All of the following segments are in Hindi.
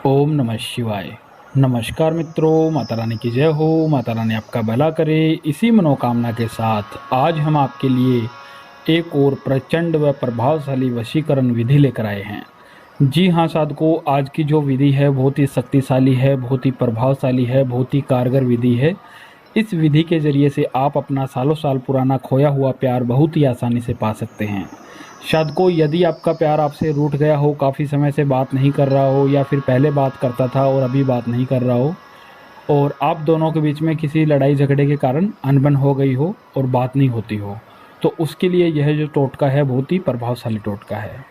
ओम नमः शिवाय। नमस्कार मित्रों, माता रानी की जय हो। माता रानी आपका भला करे, इसी मनोकामना के साथ आज हम आपके लिए एक और प्रचंड व प्रभावशाली वशीकरण विधि लेकर आए हैं। जी हाँ साधकों, आज की जो विधि है बहुत ही शक्तिशाली है, बहुत ही प्रभावशाली है, बहुत ही कारगर विधि है। इस विधि के जरिए से आप अपना सालों साल पुराना खोया हुआ प्यार बहुत ही आसानी से पा सकते हैं। साधकों, यदि आपका प्यार आपसे रूठ गया हो, काफ़ी समय से बात नहीं कर रहा हो, या फिर पहले बात करता था और अभी बात नहीं कर रहा हो, और आप दोनों के बीच में किसी लड़ाई झगड़े के कारण अनबन हो गई हो और बात नहीं होती हो, तो उसके लिए यह जो टोटका है बहुत ही प्रभावशाली टोटका है।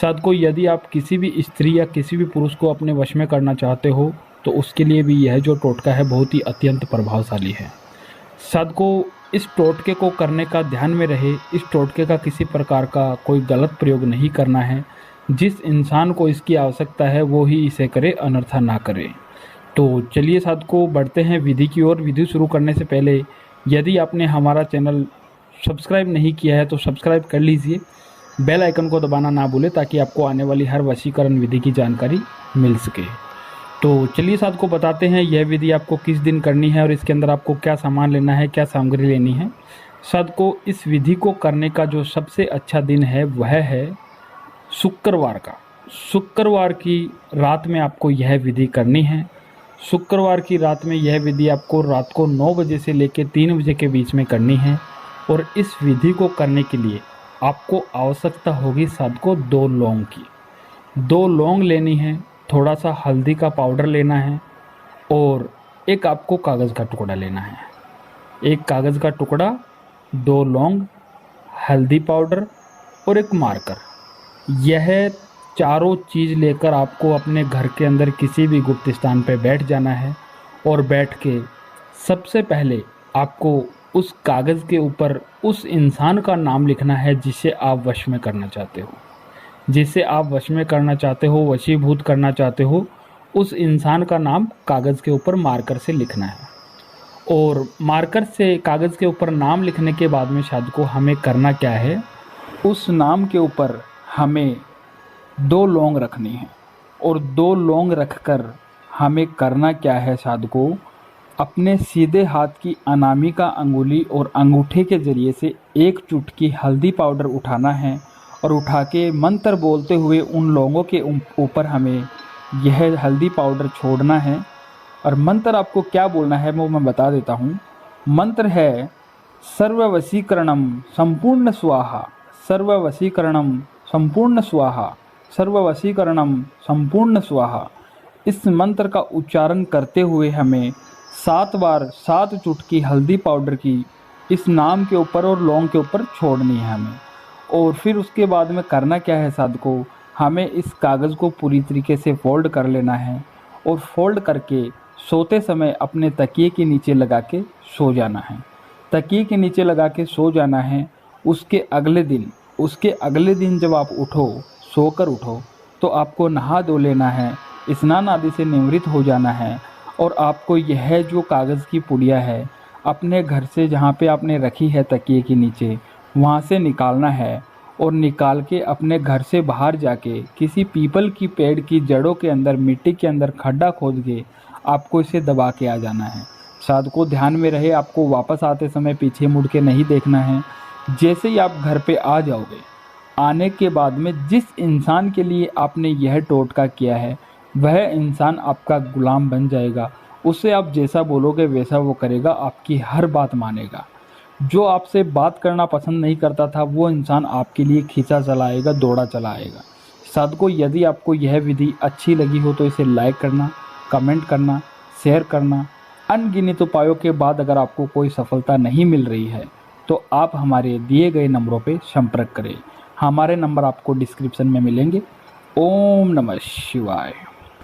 साधकों, यदि आप किसी भी स्त्री या किसी भी पुरुष को अपने वश में करना चाहते हो तो उसके लिए भी यह जो टोटका है बहुत ही अत्यंत प्रभावशाली है। साधकों, इस टोटके को करने का ध्यान में रहे, इस टोटके का किसी प्रकार का कोई गलत प्रयोग नहीं करना है। जिस इंसान को इसकी आवश्यकता है वो ही इसे करे, अनर्था ना करे। तो चलिए साधकों, बढ़ते हैं विधि की ओर। विधि शुरू करने से पहले यदि आपने हमारा चैनल सब्सक्राइब नहीं किया है तो सब्सक्राइब कर लीजिए, बेल आइकन को दबाना ना भूलें ताकि आपको आने वाली हर वशीकरण विधि की जानकारी मिल सके। तो चलिए साधकों, बताते हैं यह विधि आपको किस दिन करनी है और इसके अंदर आपको क्या सामान लेना है, क्या सामग्री लेनी है। साधकों, इस विधि को करने का जो सबसे अच्छा दिन है वह है शुक्रवार का। शुक्रवार की रात में आपको यह विधि करनी है। शुक्रवार की रात में यह विधि आपको रात को 9 बजे से लेकर 3 बजे के बीच में करनी है। और इस विधि को करने के लिए आपको आवश्यकता होगी साधकों 2 लौंग की। 2 लौंग लेनी है, थोड़ा सा हल्दी का पाउडर लेना है और एक आपको कागज़ का टुकड़ा लेना है। एक कागज़ का टुकड़ा, 2 लौंग, हल्दी पाउडर और एक मार्कर। यह चारों चीज़ लेकर आपको अपने घर के अंदर किसी भी गुप्त स्थान पर बैठ जाना है। और बैठ के सबसे पहले आपको उस कागज़ के ऊपर उस इंसान का नाम लिखना है जिसे आप वश में करना चाहते हो। जिसे आप वश में करना चाहते हो, वशीभूत करना चाहते हो, उस इंसान का नाम कागज़ के ऊपर मार्कर से लिखना है। और मार्कर से कागज़ के ऊपर नाम लिखने के बाद में साधकों हमें करना क्या है, उस नाम के ऊपर हमें 2 लौंग रखनी है। और 2 लौंग रखकर हमें करना क्या है साधकों, अपने सीधे हाथ की अनामिका अंगुली और अंगूठे के जरिए से 1 चुटकी हल्दी पाउडर उठाना है और उठा के मंत्र बोलते हुए उन लौंगों के ऊपर हमें यह हल्दी पाउडर छोड़ना है। और मंत्र आपको क्या बोलना है वो मैं बता देता हूँ। मंत्र है सर्ववशीकरणम संपूर्ण स्वाहा, सर्ववशीकरणम संपूर्ण स्वाहा, सर्ववशीकरणम संपूर्ण स्वाहा। इस मंत्र का उच्चारण करते हुए हमें 7 बार 7 चुटकी हल्दी पाउडर की इस नाम के ऊपर और लौंग के ऊपर छोड़नी है हमें। और फिर उसके बाद में करना क्या है साधकों, हमें इस कागज़ को पूरी तरीके से फोल्ड कर लेना है और फोल्ड करके सोते समय अपने तकिए के नीचे लगा के सो जाना है। तकिए के नीचे लगा के सो जाना है। उसके अगले दिन जब आप उठो, सोकर उठो, तो आपको नहा धो लेना है, स्नान आदि से निवृत्त हो जाना है। और आपको यह जो कागज़ की पुड़िया है अपने घर से जहाँ पे आपने रखी है तकिए के नीचे, वहाँ से निकालना है। और निकाल के अपने घर से बाहर जाके किसी पीपल की पेड़ की जड़ों के अंदर, मिट्टी के अंदर खड्डा खोद के आपको इसे दबा के आ जाना है। साधकों, ध्यान में रहे, आपको वापस आते समय पीछे मुड़ के नहीं देखना है। जैसे ही आप घर पे आ जाओगे, आने के बाद में जिस इंसान के लिए आपने यह टोटका किया है वह इंसान आपका गुलाम बन जाएगा। उससे आप जैसा बोलोगे वैसा वो करेगा, आपकी हर बात मानेगा। जो आपसे बात करना पसंद नहीं करता था वो इंसान आपके लिए खींचा चला आएगा, दौड़ा चला आएगा। साधकों, यदि आपको यह विधि अच्छी लगी हो तो इसे लाइक करना, कमेंट करना, शेयर करना। अनगिनत उपायों के बाद अगर आपको कोई सफलता नहीं मिल रही है तो आप हमारे दिए गए नंबरों पर संपर्क करें। हमारे नंबर आपको डिस्क्रिप्शन में मिलेंगे। ओम नमः शिवाय।